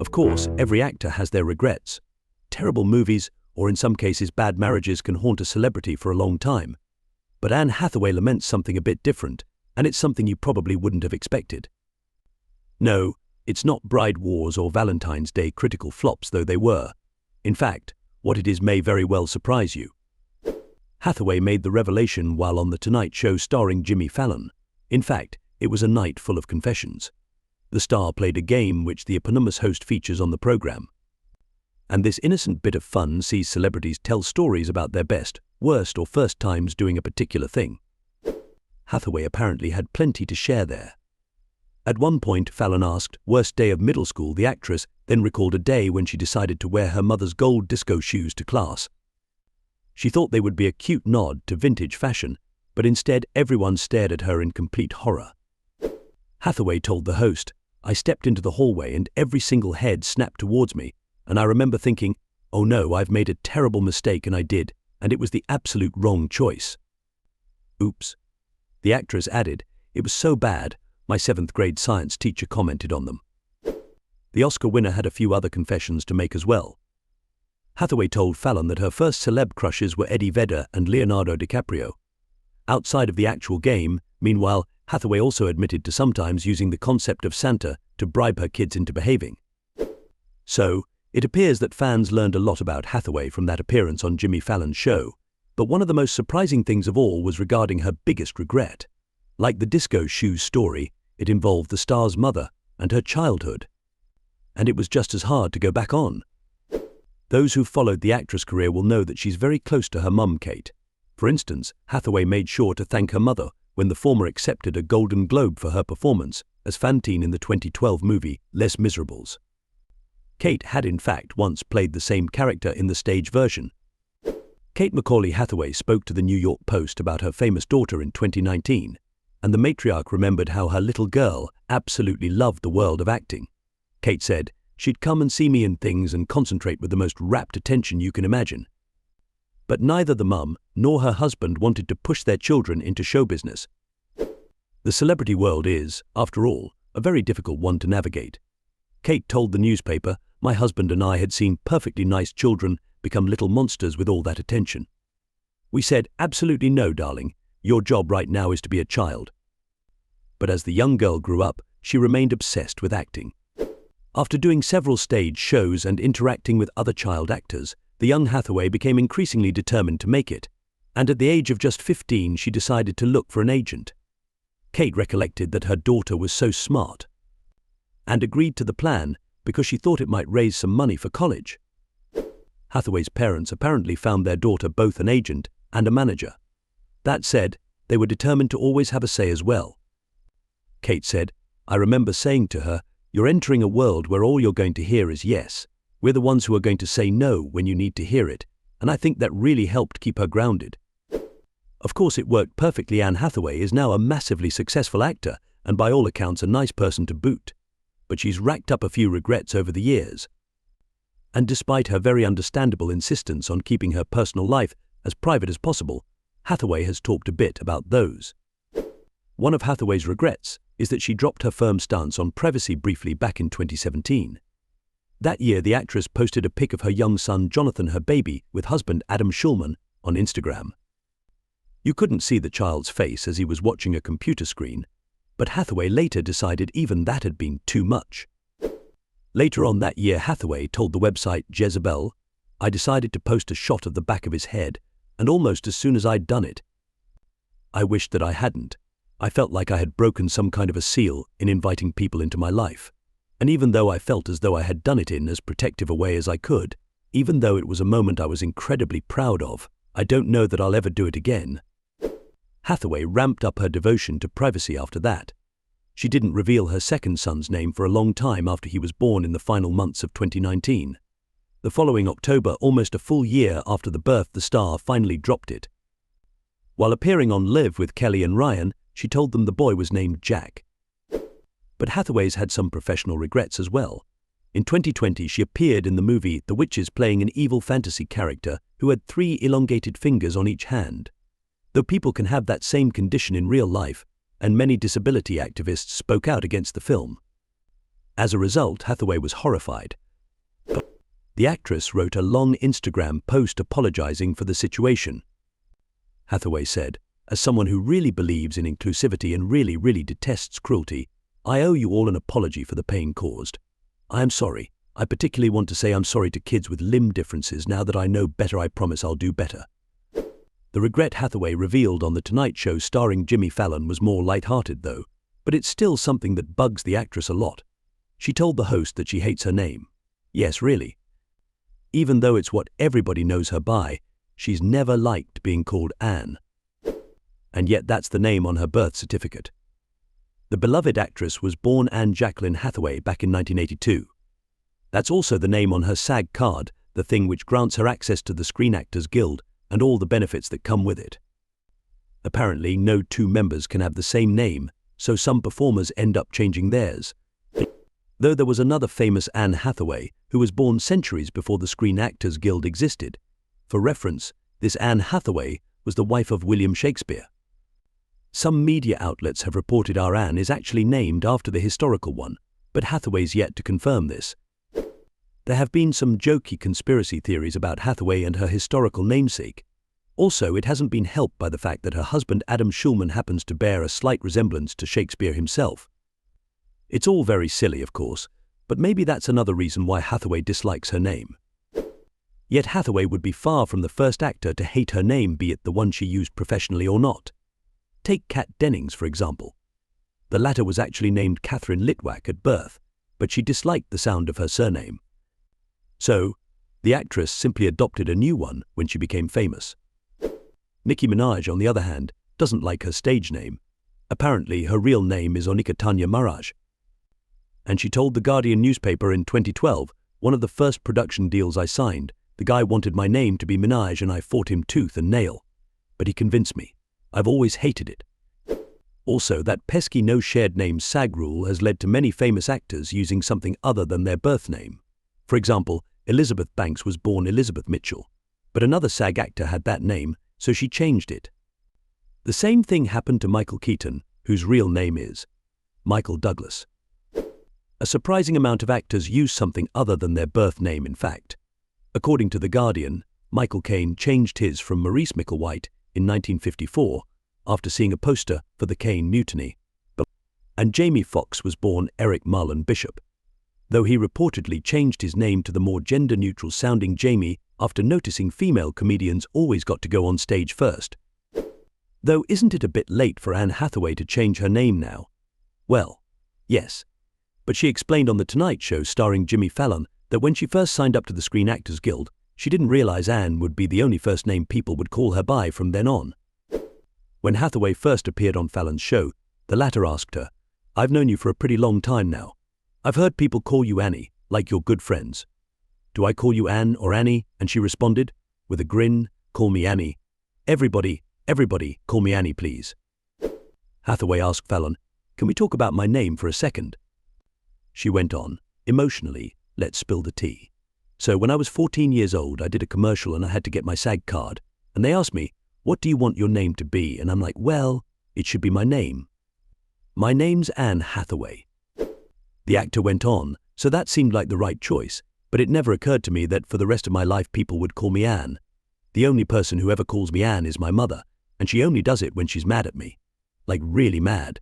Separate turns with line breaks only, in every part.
Of course, every actor has their regrets. Terrible movies, or in some cases bad marriages, can haunt a celebrity for a long time. But Anne Hathaway laments something a bit different, and it's something you probably wouldn't have expected. No, it's not Bride Wars or Valentine's Day critical flops, though they were. In fact, what it is may very well surprise you. Hathaway made the revelation while on The Tonight Show starring Jimmy Fallon. In fact, it was a night full of confessions. The star played a game which the eponymous host features on the program. And this innocent bit of fun sees celebrities tell stories about their best, worst or first times doing a particular thing. Hathaway apparently had plenty to share there. At one point, Fallon asked, worst day of middle school. The actress then recalled a day when she decided to wear her mother's gold disco shoes to class. She thought they would be a cute nod to vintage fashion, but instead everyone stared at her in complete horror. Hathaway told the host, I stepped into the hallway and every single head snapped towards me, and I remember thinking, oh no, I've made a terrible mistake, and I did, and it was the absolute wrong choice. Oops. The actress added, it was so bad, my 7th grade science teacher commented on them. The Oscar winner had a few other confessions to make as well. Hathaway told Fallon that her first celeb crushes were Eddie Vedder and Leonardo DiCaprio. Outside of the actual game, meanwhile, Hathaway also admitted to sometimes using the concept of Santa to bribe her kids into behaving. So, it appears that fans learned a lot about Hathaway from that appearance on Jimmy Fallon's show, but one of the most surprising things of all was regarding her biggest regret. Like the disco shoes story, it involved the star's mother and her childhood. And it was just as hard to go back on. Those who followed the actress' career will know that she's very close to her mum, Kate. For instance, Hathaway made sure to thank her mother when the former accepted a Golden Globe for her performance as Fantine in the 2012 movie Les Miserables. Kate had in fact once played the same character in the stage version. Kate Macaulay Hathaway spoke to the New York Post about her famous daughter in 2019, and the matriarch remembered how her little girl absolutely loved the world of acting. Kate said, she'd come and see me in things and concentrate with the most rapt attention you can imagine. But neither the mum nor her husband wanted to push their children into show business. The celebrity world is, after all, a very difficult one to navigate. Kate told the newspaper, my husband and I had seen perfectly nice children become little monsters with all that attention. We said, absolutely no, darling, your job right now is to be a child. But as the young girl grew up, she remained obsessed with acting. After doing several stage shows and interacting with other child actors, the young Hathaway became increasingly determined to make it, and at the age of just 15 she decided to look for an agent. Kate recollected that her daughter was so smart, and agreed to the plan because she thought it might raise some money for college. Hathaway's parents apparently found their daughter both an agent and a manager. That said, they were determined to always have a say as well. Kate said, I remember saying to her, you're entering a world where all you're going to hear is yes. We're the ones who are going to say no when you need to hear it, and I think that really helped keep her grounded. Of course it worked perfectly. Anne Hathaway is now a massively successful actor and by all accounts a nice person to boot. But she's racked up a few regrets over the years. And despite her very understandable insistence on keeping her personal life as private as possible, Hathaway has talked a bit about those. One of Hathaway's regrets is that she dropped her firm stance on privacy briefly back in 2017. That year, the actress posted a pic of her young son Jonathan, her baby, with husband Adam Schulman on Instagram. You couldn't see the child's face as he was watching a computer screen, but Hathaway later decided even that had been too much. Later on that year, Hathaway told the website Jezebel, I decided to post a shot of the back of his head, and almost as soon as I'd done it, I wished that I hadn't. I felt like I had broken some kind of a seal in inviting people into my life. And even though I felt as though I had done it in as protective a way as I could, even though it was a moment I was incredibly proud of, I don't know that I'll ever do it again. Hathaway ramped up her devotion to privacy after that. She didn't reveal her second son's name for a long time after he was born in the final months of 2019. The following October, almost a full year after the birth, the star finally dropped it. While appearing on Live with Kelly and Ryan, she told them the boy was named Jack. But Hathaway's had some professional regrets as well. In 2020, she appeared in the movie The Witches playing an evil fantasy character who had 3 elongated fingers on each hand. Though people can have that same condition in real life, and many disability activists spoke out against the film. As a result, Hathaway was horrified. The actress wrote a long Instagram post apologizing for the situation. Hathaway said, "As someone who really believes in inclusivity and really detests cruelty, I owe you all an apology for the pain caused. I am sorry. I particularly want to say I'm sorry to kids with limb differences. Now that I know better, I promise I'll do better." The regret Hathaway revealed on The Tonight Show starring Jimmy Fallon was more lighthearted though, but it's still something that bugs the actress a lot. She told the host that she hates her name. Yes, really. Even though it's what everybody knows her by, she's never liked being called Anne. And yet that's the name on her birth certificate. The beloved actress was born Anne Jacqueline Hathaway back in 1982. That's also the name on her SAG card, the thing which grants her access to the Screen Actors Guild and all the benefits that come with it. Apparently, no two members can have the same name, so some performers end up changing theirs. Though there was another famous Anne Hathaway who was born centuries before the Screen Actors Guild existed. For reference, this Anne Hathaway was the wife of William Shakespeare. Some media outlets have reported our Anne is actually named after the historical one, but Hathaway's yet to confirm this. There have been some jokey conspiracy theories about Hathaway and her historical namesake. Also, it hasn't been helped by the fact that her husband Adam Schulman happens to bear a slight resemblance to Shakespeare himself. It's all very silly, of course, but maybe that's another reason why Hathaway dislikes her name. Yet Hathaway would be far from the first actor to hate her name, be it the one she used professionally or not. Take Kat Dennings, for example. The latter was actually named Catherine Litwack at birth, but she disliked the sound of her surname. So, the actress simply adopted a new one when she became famous. Nicki Minaj, on the other hand, doesn't like her stage name. Apparently, her real name is Onika Tanya Maraj. And she told The Guardian newspaper in 2012, "One of the first production deals I signed, the guy wanted my name to be Minaj and I fought him tooth and nail. But he convinced me. I've always hated it." Also, that pesky no shared name SAG rule has led to many famous actors using something other than their birth name. For example, Elizabeth Banks was born Elizabeth Mitchell, but another SAG actor had that name, so she changed it. The same thing happened to Michael Keaton, whose real name is Michael Douglas. A surprising amount of actors use something other than their birth name, in fact. According to The Guardian, Michael Caine changed his from Maurice Micklewhite in 1954 after seeing a poster for the Caine Mutiny. And Jamie Foxx was born Eric Marlon Bishop, though he reportedly changed his name to the more gender-neutral sounding Jamie after noticing female comedians always got to go on stage first. Though isn't it a bit late for Anne Hathaway to change her name now? Well, yes. But she explained on The Tonight Show starring Jimmy Fallon that when she first signed up to the Screen Actors Guild, she didn't realize Anne would be the only first name people would call her by from then on. When Hathaway first appeared on Fallon's show, the latter asked her, "I've known you for a pretty long time now. I've heard people call you Annie, like you're good friends. Do I call you Anne or Annie?" And she responded, with a grin, "Call me Annie. Everybody, call me Annie, please." Hathaway asked Fallon, "Can we talk about my name for a second?" She went on, emotionally, "Let's spill the tea. So when I was 14 years old, I did a commercial and I had to get my SAG card. And they asked me, 'What do you want your name to be?' And I'm like, well, it should be my name. My name's Anne Hathaway." The actor went on, "So that seemed like the right choice, but it never occurred to me that for the rest of my life people would call me Anne. The only person who ever calls me Anne is my mother, and she only does it when she's mad at me. Like really mad."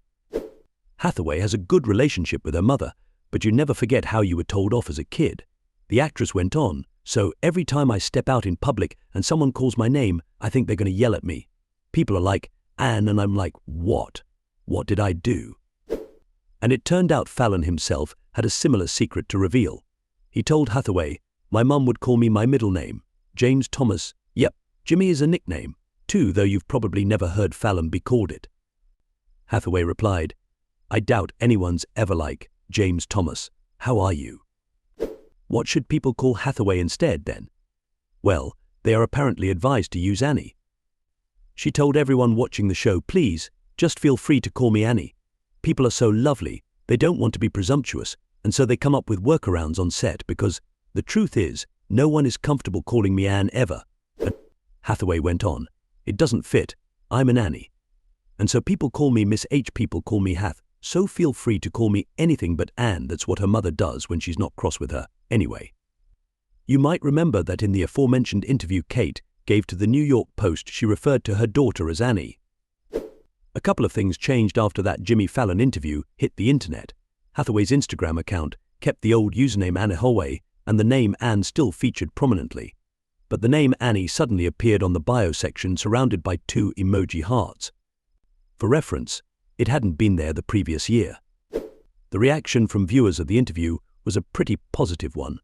Hathaway has a good relationship with her mother, but you never forget how you were told off as a kid. The actress went on, "So every time I step out in public and someone calls my name, I think they're going to yell at me. People are like, 'Anne,' and I'm like, what? What did I do?" And it turned out Fallon himself had a similar secret to reveal. He told Hathaway, "My mum would call me my middle name, James Thomas. Yep, Jimmy is a nickname, too, though you've probably never heard Fallon be called it." Hathaway replied, "I doubt anyone's ever like, 'James Thomas, how are you?' What should people call Hathaway instead, then? Well, they are apparently advised to use Annie." She told everyone watching the show, "Please, just feel free to call me Annie. People are so lovely, they don't want to be presumptuous, and so they come up with workarounds on set because the truth is, no one is comfortable calling me Anne ever." And Hathaway went on, "It doesn't fit, I'm an Annie. And so people call me Miss H, people call me Hath, so feel free to call me anything but Anne. That's what her mother does when she's not cross with her, anyway. You might remember that in the aforementioned interview Kate gave to the New York Post, she referred to her daughter as Annie. A couple of things changed after that Jimmy Fallon interview hit the internet. Hathaway's Instagram account kept the old username Anne Hathaway, and the name Anne still featured prominently. But the name Annie suddenly appeared on the bio section surrounded by 2 emoji hearts. For reference, it hadn't been there the previous year. The reaction from viewers of the interview was a pretty positive one.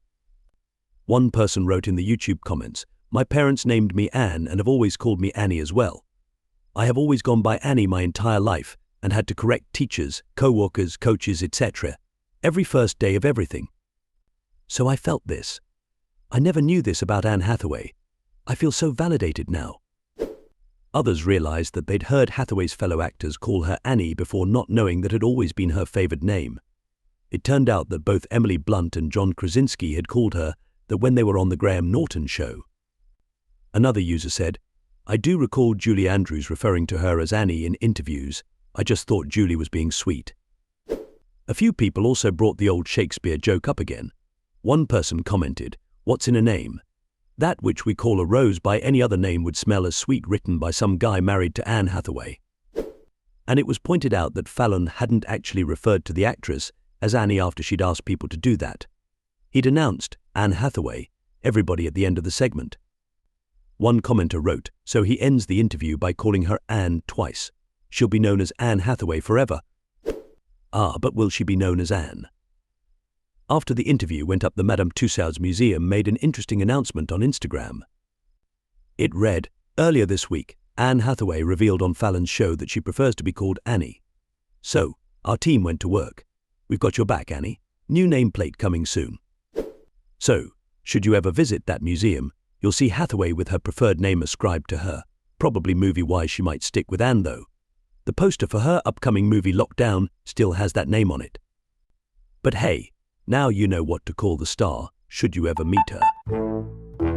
One person wrote in the YouTube comments, "My parents named me Anne and have always called me Annie as well. I have always gone by Annie my entire life and had to correct teachers, co-workers, coaches, etc. every first day of everything. So I felt this. I never knew this about Anne Hathaway. I feel so validated now." Others realized that they'd heard Hathaway's fellow actors call her Annie before, not knowing that it had always been her favored name. It turned out that both Emily Blunt and John Krasinski had called her that when they were on the Graham Norton show. Another user said, "I do recall Julie Andrews referring to her as Annie in interviews. I just thought Julie was being sweet." A few people also brought the old Shakespeare joke up again. One person commented, "What's in a name? That which we call a rose by any other name would smell as sweet, written by some guy married to Anne Hathaway." And it was pointed out that Fallon hadn't actually referred to the actress as Annie after she'd asked people to do that. He'd announced Anne Hathaway, everybody at the end of the segment. One commenter wrote, "So he ends the interview by calling her Anne twice. She'll be known as Anne Hathaway forever." Ah, but will she be known as Anne? After the interview went up, the Madame Tussauds Museum made an interesting announcement on Instagram. It read, "Earlier this week, Anne Hathaway revealed on Fallon's show that she prefers to be called Annie. So, our team went to work. We've got your back, Annie. New nameplate coming soon. So, should you ever visit that museum, you'll see Hathaway with her preferred name ascribed to her. Probably movie-wise she might stick with Anne though. The poster for her upcoming movie Lockdown still has that name on it. But hey, now you know what to call the star, should you ever meet her."